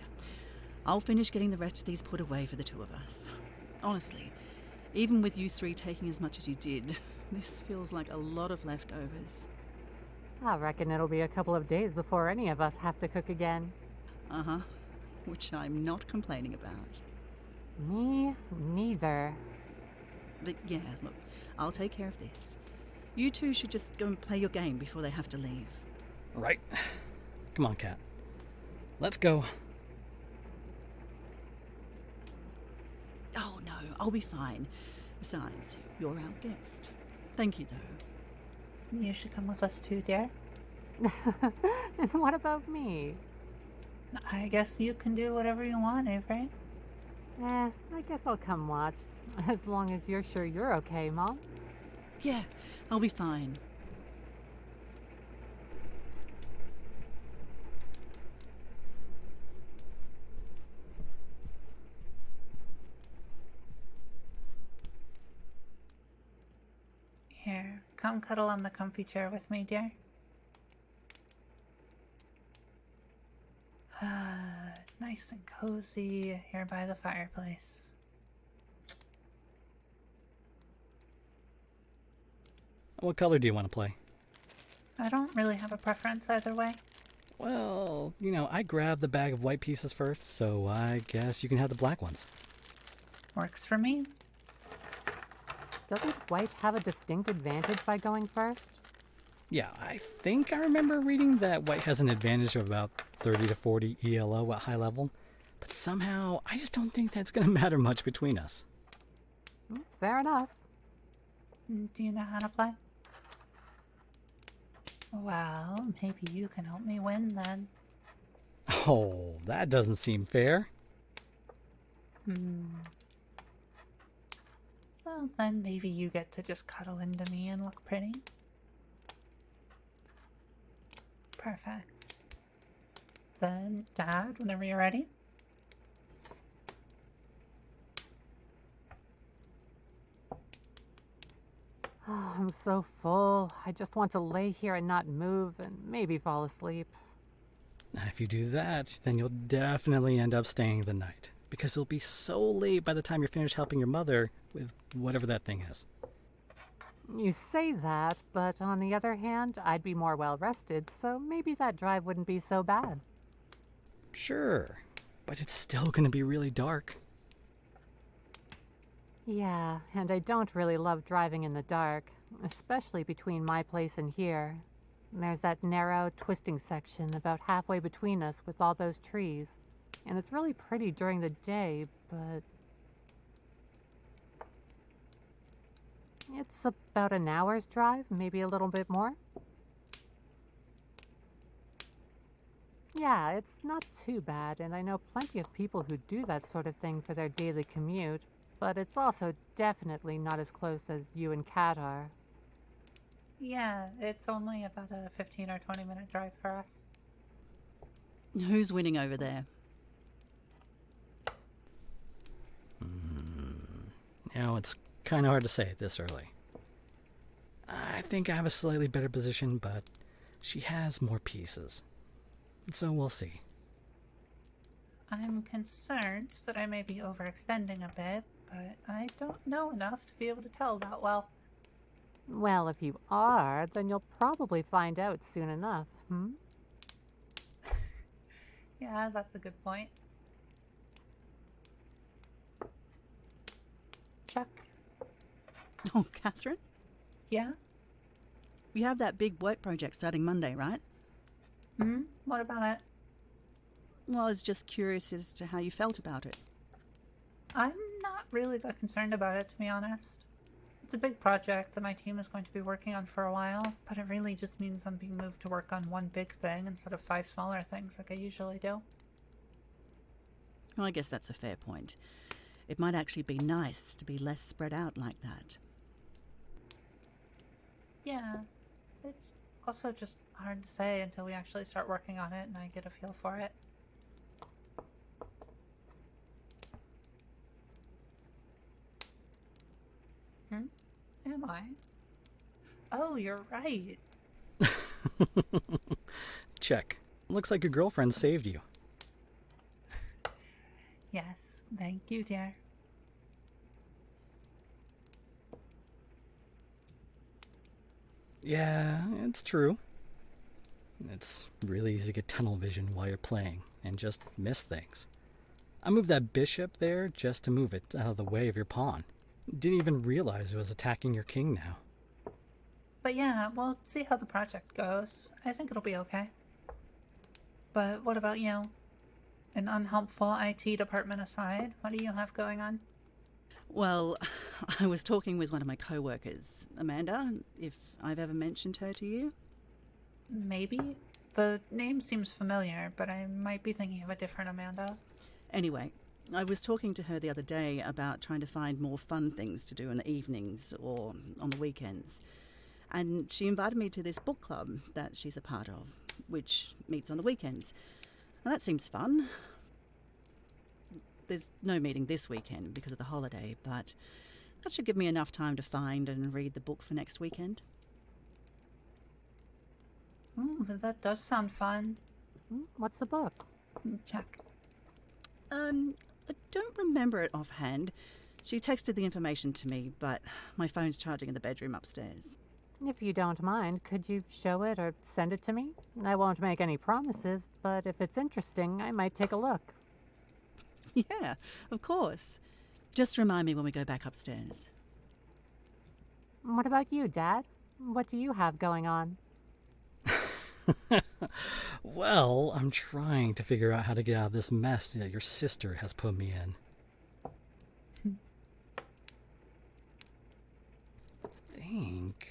I'll finish getting the rest of these put away for the two of us. Honestly, even with you three taking as much as you did, this feels like a lot of leftovers. I reckon it'll be a couple of days before any of us have to cook again. Uh-huh, which I'm not complaining about. Me neither. But yeah, look, I'll take care of this. You two should just go and play your game before they have to leave. Right. Come on, Cat. Let's go. Oh no, I'll be fine. Besides, you're our guest. Thank you, though. You should come with us too, dear. And what about me? I guess you can do whatever you want, Avery. I guess I'll come watch. As long as you're sure you're okay, Mom. Yeah, I'll be fine. Here, come cuddle on the comfy chair with me, dear. Nice and cozy here by the fireplace. What color do you want to play? I don't really have a preference either way. Well, I grabbed the bag of white pieces first, so I guess you can have the black ones. Works for me. Doesn't white have a distinct advantage by going first? Yeah, I think I remember reading that white has an advantage of about 30 to 40 ELO at high level, But somehow, I just don't think that's going to matter much between us. Fair enough. Do you know how to play? Well, maybe you can help me win then. Oh, that doesn't seem fair. Well, then maybe you get to just cuddle into me and look pretty. Perfect. Then, Dad, whenever you're ready. Oh, I'm so full. I just want to lay here and not move and maybe fall asleep. If you do that, then you'll definitely end up staying the night. Because it'll be so late by the time you're finished helping your mother with whatever that thing is. You say that, but on the other hand, I'd be more well rested, so maybe that drive wouldn't be so bad. Sure, but it's still going to be really dark. Yeah, and I don't really love driving in the dark, especially between my place and here. There's that narrow, twisting section about halfway between us with all those trees. And it's really pretty during the day, but it's about an hour's drive, maybe a little bit more. Yeah, it's not too bad, and I know plenty of people who do that sort of thing for their daily commute, but it's also definitely not as close as you and Kat are. Yeah, it's only about a 15 or 20 minute drive for us. Who's winning over there? It's kind of hard to say this early. I think I have a slightly better position, but she has more pieces. So we'll see. I'm concerned that I may be overextending a bit, but I don't know enough to be able to tell that well. Well, if you are, then you'll probably find out soon enough, Yeah, that's a good point. Chuck? Oh, Catherine? Yeah? You have that big work project starting Monday, right? What about it? Well, I was just curious as to how you felt about it. I'm not really that concerned about it, to be honest. It's a big project that my team is going to be working on for a while, but it really just means I'm being moved to work on one big thing instead of 5 smaller things like I usually do. Well, I guess that's a fair point. It might actually be nice to be less spread out like that. Yeah, it's also just hard to say until we actually start working on it and I get a feel for it. Am I? Oh, you're right. Check. Looks like your girlfriend saved you. Yes, thank you, dear. Yeah, it's true. It's really easy to get tunnel vision while you're playing and just miss things. I moved that bishop there just to move it out of the way of your pawn. Didn't even realize it was attacking your king now. But yeah, we'll see how the project goes. I think it'll be okay. But what about you? An unhelpful IT department aside, what do you have going on? Well, I was talking with one of my co-workers, Amanda, if I've ever mentioned her to you. Maybe? The name seems familiar, but I might be thinking of a different Amanda. Anyway, I was talking to her the other day about trying to find more fun things to do in the evenings or on the weekends. And she invited me to this book club that she's a part of, which meets on the weekends. Now, that seems fun. There's no meeting this weekend because of the holiday, but that should give me enough time to find and read the book for next weekend. Ooh, that does sound fun. What's the book? Check. I don't remember it offhand. She texted the information to me, but my phone's charging in the bedroom upstairs. If you don't mind, could you show it or send it to me? I won't make any promises, but if it's interesting, I might take a look. Yeah, of course. Just remind me when we go back upstairs. What about you, Dad? What do you have going on? Well, I'm trying to figure out how to get out of this mess that your sister has put me in. I think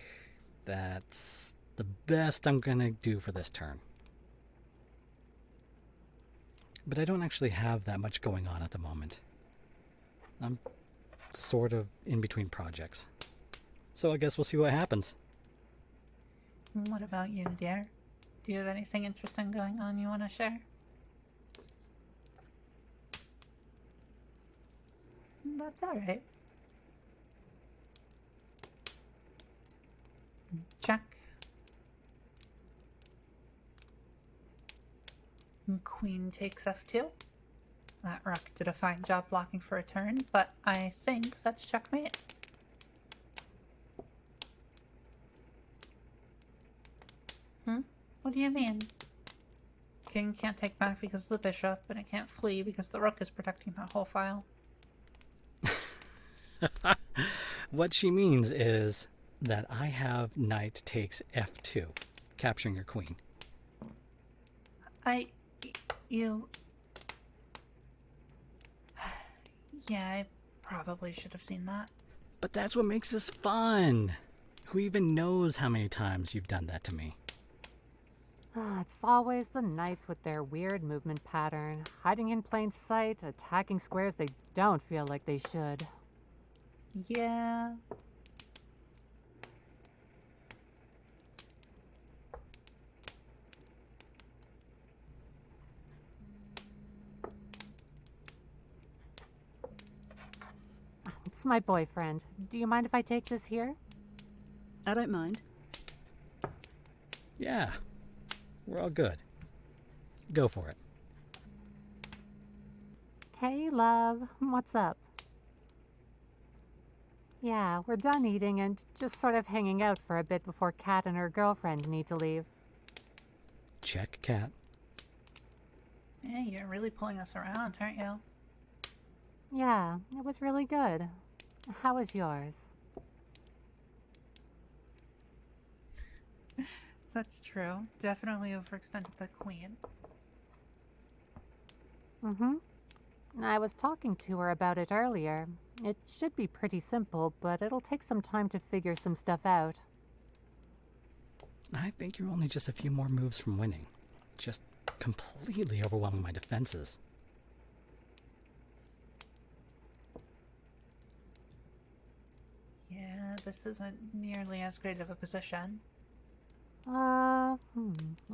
that's the best I'm gonna do for this turn. But I don't actually have that much going on at the moment. I'm sort of in between projects. So I guess we'll see what happens. What about you, dear? Do you have anything interesting going on you want to share? That's alright. Check. Queen takes F2. That rook did a fine job blocking for a turn, but I think that's checkmate. What do you mean? King can't take back because of the bishop, and it can't flee because the rook is protecting that whole file. What she means is that I have knight takes F2, capturing your queen. You... Yeah, I probably should have seen that. But that's what makes this fun. Who even knows how many times you've done that to me? It's always the knights with their weird movement pattern, hiding in plain sight, attacking squares they don't feel like they should. Yeah. It's my boyfriend. Do you mind if I take this here? I don't mind. Yeah, we're all good. Go for it. Hey, love. What's up? Yeah, we're done eating and just sort of hanging out for a bit before Kat and her girlfriend need to leave. Check, cat. Yeah, you're really pulling us around, aren't you? Yeah, it was really good. How was yours? That's true. Definitely overextended the queen. Mm-hmm. I was talking to her about it earlier. It should be pretty simple, but it'll take some time to figure some stuff out. I think you're only just a few more moves from winning. Just completely overwhelming my defenses. Yeah, this isn't nearly as great of a position.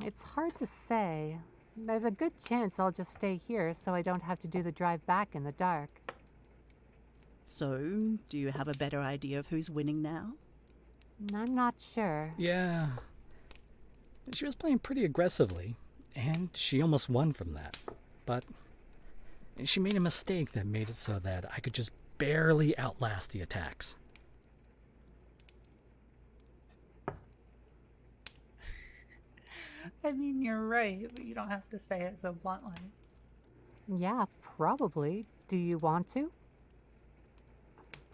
It's hard to say. There's a good chance I'll just stay here so I don't have to do the drive back in the dark. So, do you have a better idea of who's winning now? I'm not sure. Yeah. She was playing pretty aggressively, and she almost won from that. But she made a mistake that made it so that I could just barely outlast the attacks. I mean, you're right, but you don't have to say it so bluntly. Yeah, probably. Do you want to?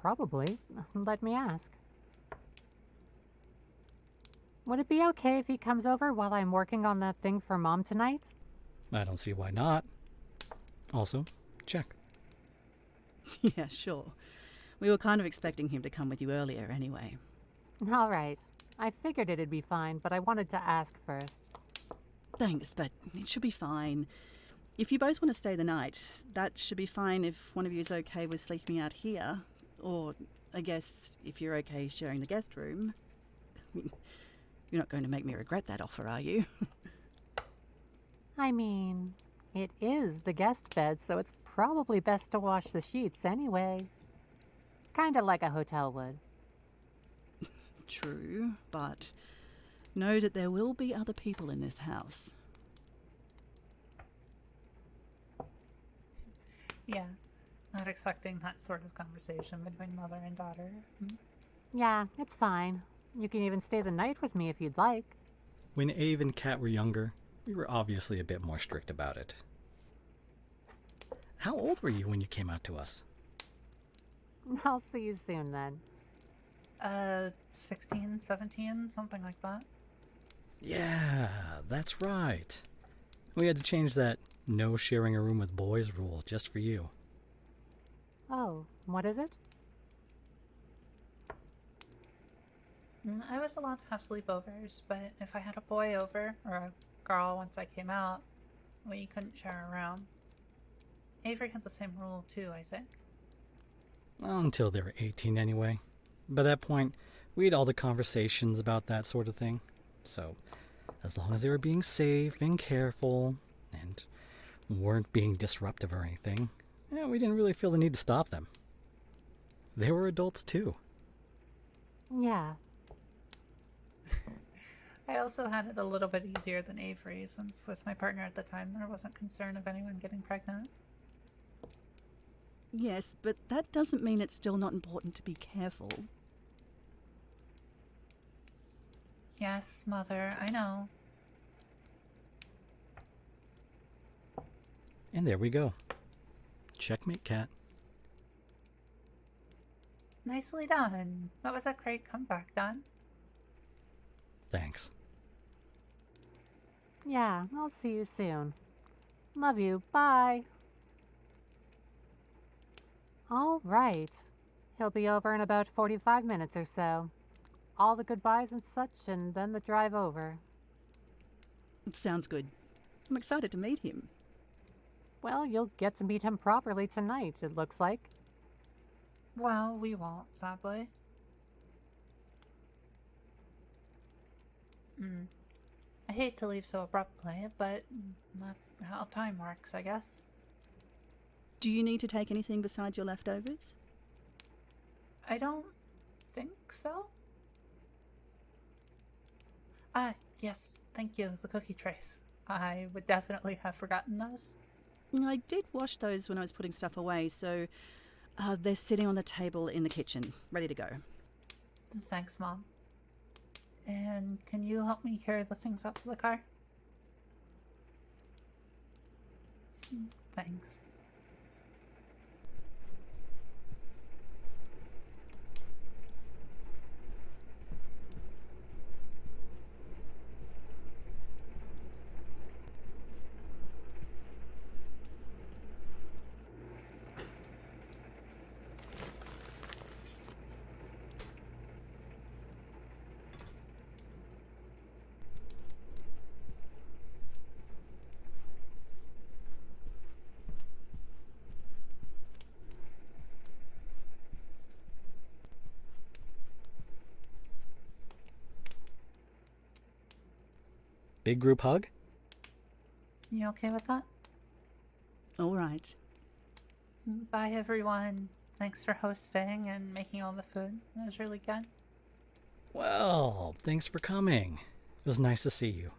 Probably. Let me ask. Would it be okay if he comes over while I'm working on that thing for Mom tonight? I don't see why not. Also, check. Yeah, sure. We were kind of expecting him to come with you earlier anyway. All right. I figured it'd be fine, but I wanted to ask first. Thanks, but it should be fine. If you both want to stay the night, that should be fine if one of you is okay with sleeping out here. Or, I guess, if you're okay sharing the guest room. You're not going to make me regret that offer, are you? I mean, it is the guest bed, so it's probably best to wash the sheets anyway. Kinda like a hotel would. True, but know that there will be other people in this house. Yeah, not expecting that sort of conversation between mother and daughter. Yeah, it's fine. You can even stay the night with me if you'd like. When Ave and Kat were younger, we were obviously a bit more strict about it. How old were you when you came out to us? I'll see you soon then. 16, 17, something like that. Yeah, that's right. We had to change that no sharing a room with boys rule just for you. Oh, what is it? I was allowed to have sleepovers, but if I had a boy over, or a girl once I came out, we couldn't share a room. Avery had the same rule too, I think. Well, until they were 18 anyway. By that point, we had all the conversations about that sort of thing. So, as long as they were being safe and careful, and weren't being disruptive or anything, we didn't really feel the need to stop them. They were adults too. Yeah. I also had it a little bit easier than Avery, since with my partner at the time there wasn't concern of anyone getting pregnant. Yes, but that doesn't mean it's still not important to be careful. Yes, Mother, I know. And there we go. Checkmate, cat. Nicely done. That was a great comeback, Don. Thanks. Yeah, I'll see you soon. Love you. Bye. All right. He'll be over in about 45 minutes or so. All the goodbyes and such, and then the drive over. Sounds good. I'm excited to meet him. Well, you'll get to meet him properly tonight, it looks like. Well, we won't, sadly. I hate to leave so abruptly, but that's how time works, I guess. Do you need to take anything besides your leftovers? I don't think so. Yes, thank you, the cookie trays. I would definitely have forgotten those. I did wash those when I was putting stuff away, so they're sitting on the table in the kitchen, ready to go. Thanks, Mom. And can you help me carry the things up to the car? Thanks. Big group hug? You okay with that? All right. Bye, everyone. Thanks for hosting and making all the food. It was really good. Well, thanks for coming. It was nice to see you.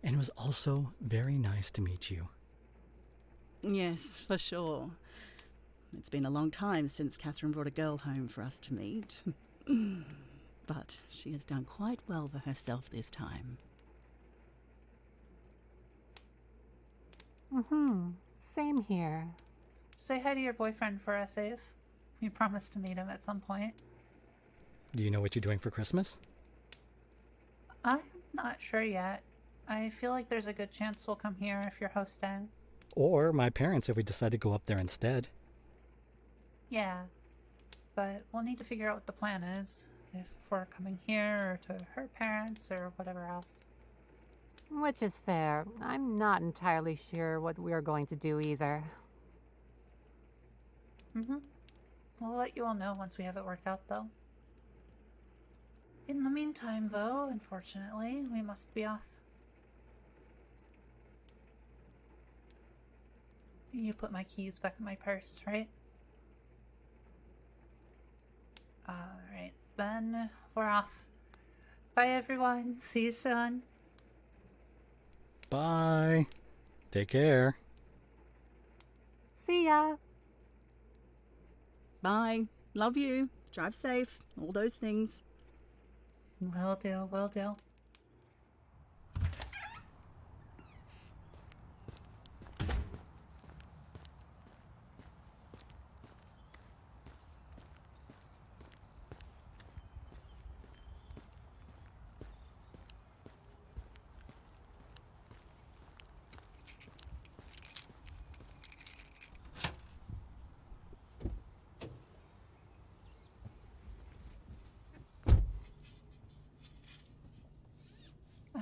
And it was also very nice to meet you. Yes, for sure. It's been a long time since Catherine brought a girl home for us to meet. But she has done quite well for herself this time. Same here. Say hi to your boyfriend for us, Ave. We promised to meet him at some point. Do you know what you're doing for Christmas? I'm not sure yet. I feel like there's a good chance we'll come here if you're hosting. Or my parents if we decide to go up there instead. Yeah. But we'll need to figure out what the plan is. If we're coming here or to her parents or whatever else. Which is fair. I'm not entirely sure what we're going to do either. We'll let you all know once we have it worked out, though. In the meantime, though, unfortunately, we must be off. You put my keys back in my purse, right? Alright, then we're off. Bye, everyone. See you soon. Bye. Take care. See ya! Bye. Love you. Drive safe. All those things. Will do, will do.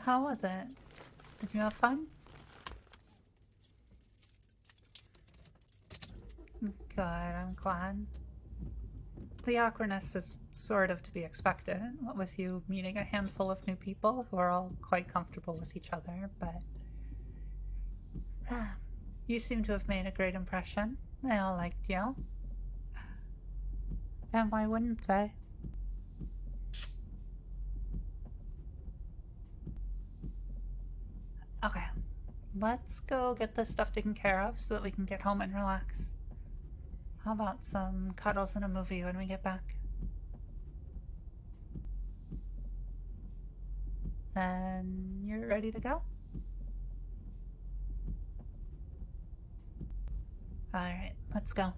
How was it? Did you have fun? Good, I'm glad. The awkwardness is sort of to be expected, what with you meeting a handful of new people who are all quite comfortable with each other, but you seem to have made a great impression. They all liked you. And why wouldn't they? Okay, let's go get this stuff taken care of so that we can get home and relax. How about some cuddles and a movie when we get back? Then you're ready to go? Alright, let's go.